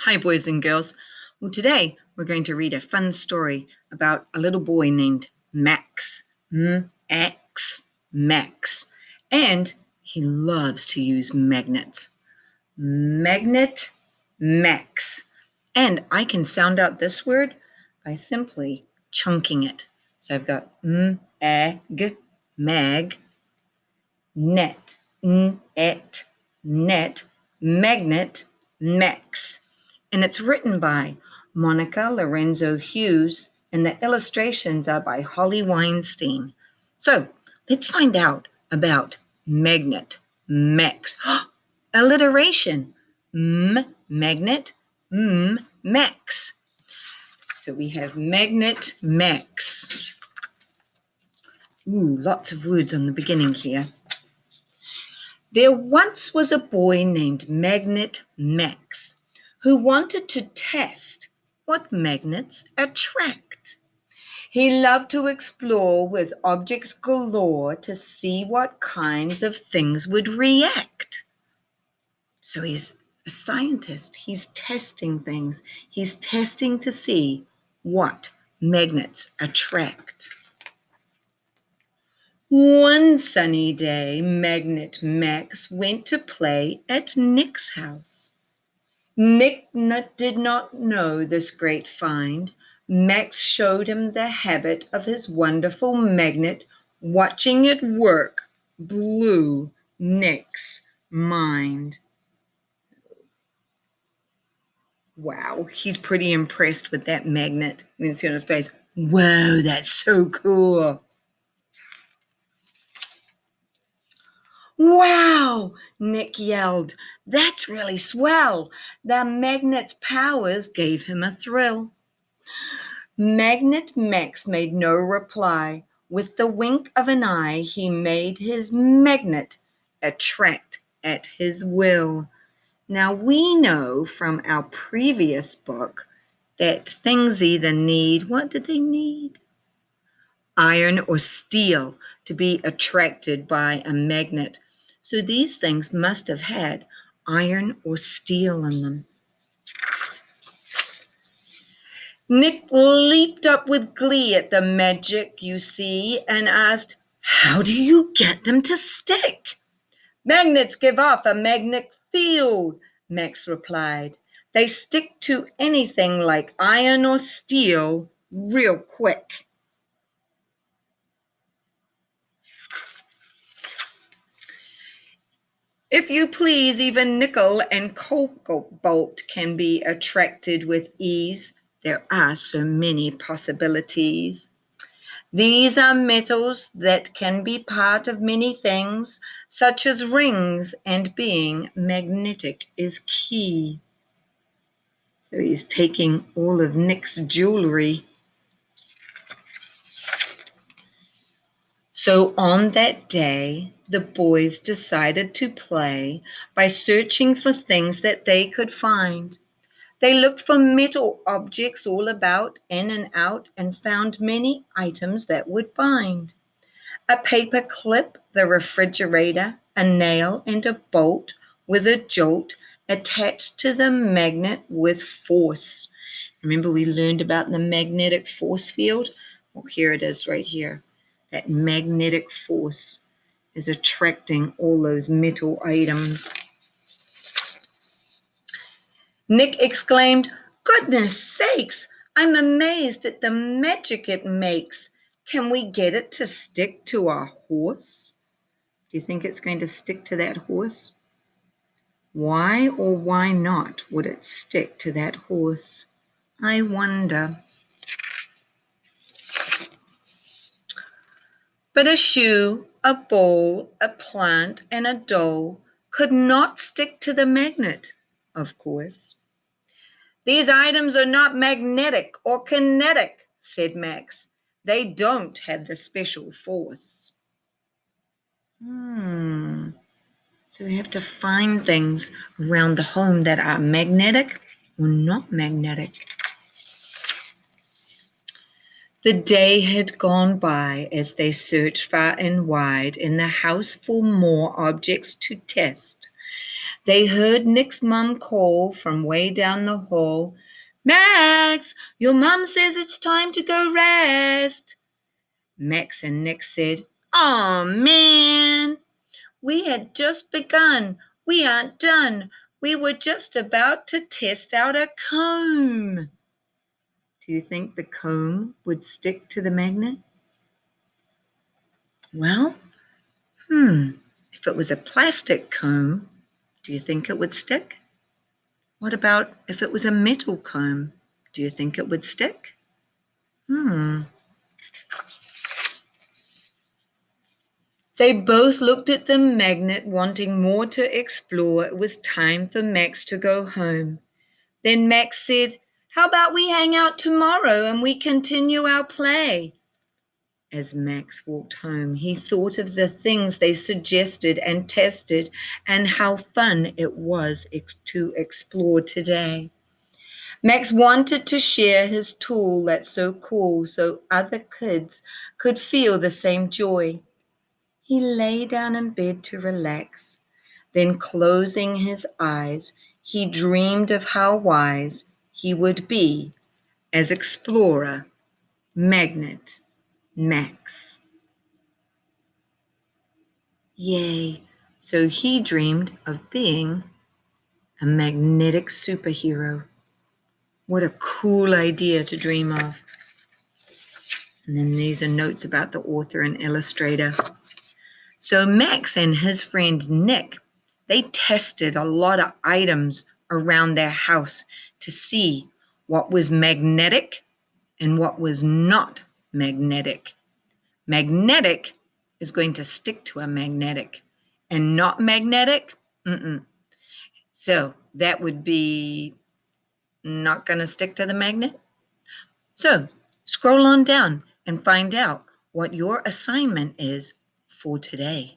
Hi, boys and girls. Well, today we're going to read a fun story about a little boy named Max. Max. And he loves to use magnets. Magnet Max. And I can sound out this word by simply chunking it. So I've got mag, net, net, magnet, max. And it's written by Monica Lorenzo Hughes, and the illustrations are by Holly Weinstein. So let's find out about magnet, max. Alliteration. Magnet, max. So we have magnet, max. Ooh, lots of words on the beginning here. There once was a boy named Magnet Max who wanted to test what magnets attract. He loved to explore with objects galore to see what kinds of things would react. So he's a scientist. He's testing things. He's testing to see what magnets attract. One sunny day, Magnet Max went to play at Nick's house. Nick did not know this great find. Max showed him the habit of his wonderful magnet. Watching it work blew Nick's mind. Wow, he's pretty impressed with that magnet. You can see on his face, whoa, that's so cool. Wow, Nick yelled. That's really swell. The magnet's powers gave him a thrill. Magnet Max made no reply. With the wink of an eye, he made his magnet attract at his will. Now, we know from our previous book that things either need, what did they need? Iron or steel to be attracted by a magnet. So these things must have had iron or steel in them. Nick leaped up with glee at the magic, you see, and asked, how do you get them to stick? Magnets give off a magnetic field, Max replied. They stick to anything like iron or steel real quick. If you please, even nickel and cobalt can be attracted with ease. There are so many possibilities. These are metals that can be part of many things, such as rings, and being magnetic is key. So he's taking all of Nick's jewelry. So on that day, the boys decided to play by searching for things that they could find. They looked for metal objects all about, in and out, and found many items that would bind. A paper clip, the refrigerator, a nail, and a bolt with a jolt attached to the magnet with force. Remember we learned about the magnetic force field? Well, here it is right here. That magnetic force is attracting all those metal items. Nick exclaimed, "Goodness sakes, I'm amazed at the magic it makes. Can we get it to stick to our horse?" Do you think it's going to stick to that horse? Why or why not would it stick to that horse? I wonder. But a shoe, a bowl, a plant, and a doll could not stick to the magnet, of course. These items are not magnetic or kinetic, said Max. They don't have the special force. So we have to find things around the home that are magnetic or not magnetic. The day had gone by as they searched far and wide in the house for more objects to test. They heard Nick's mom call from way down the hall, "Max, your mom says it's time to go rest." Max and Nick said, "Aw, man, we had just begun. We aren't done. We were just about to test out a comb." Do you think the comb would stick to the magnet? Well, if it was a plastic comb, do you think it would stick? What about if it was a metal comb? Do you think it would stick? They both looked at the magnet, wanting more to explore. It was time for Max to go home. Then Max said, "How about we hang out tomorrow and we continue our play?" As Max walked home, he thought of the things they suggested and tested and how fun it was to explore today. Max wanted to share his tool that's so cool so other kids could feel the same joy. He lay down in bed to relax. Then, closing his eyes, he dreamed of how wise he would be as explorer, magnet, Max. Yay! So he dreamed of being a magnetic superhero. What a cool idea to dream of. And then these are notes about the author and illustrator. So Max and his friend Nick, they tested a lot of items around their house to see what was magnetic and what was not magnetic. Magnetic is going to stick to a magnetic, and not magnetic, so that would be not going to stick to the magnet. So scroll on down and find out what your assignment is for today.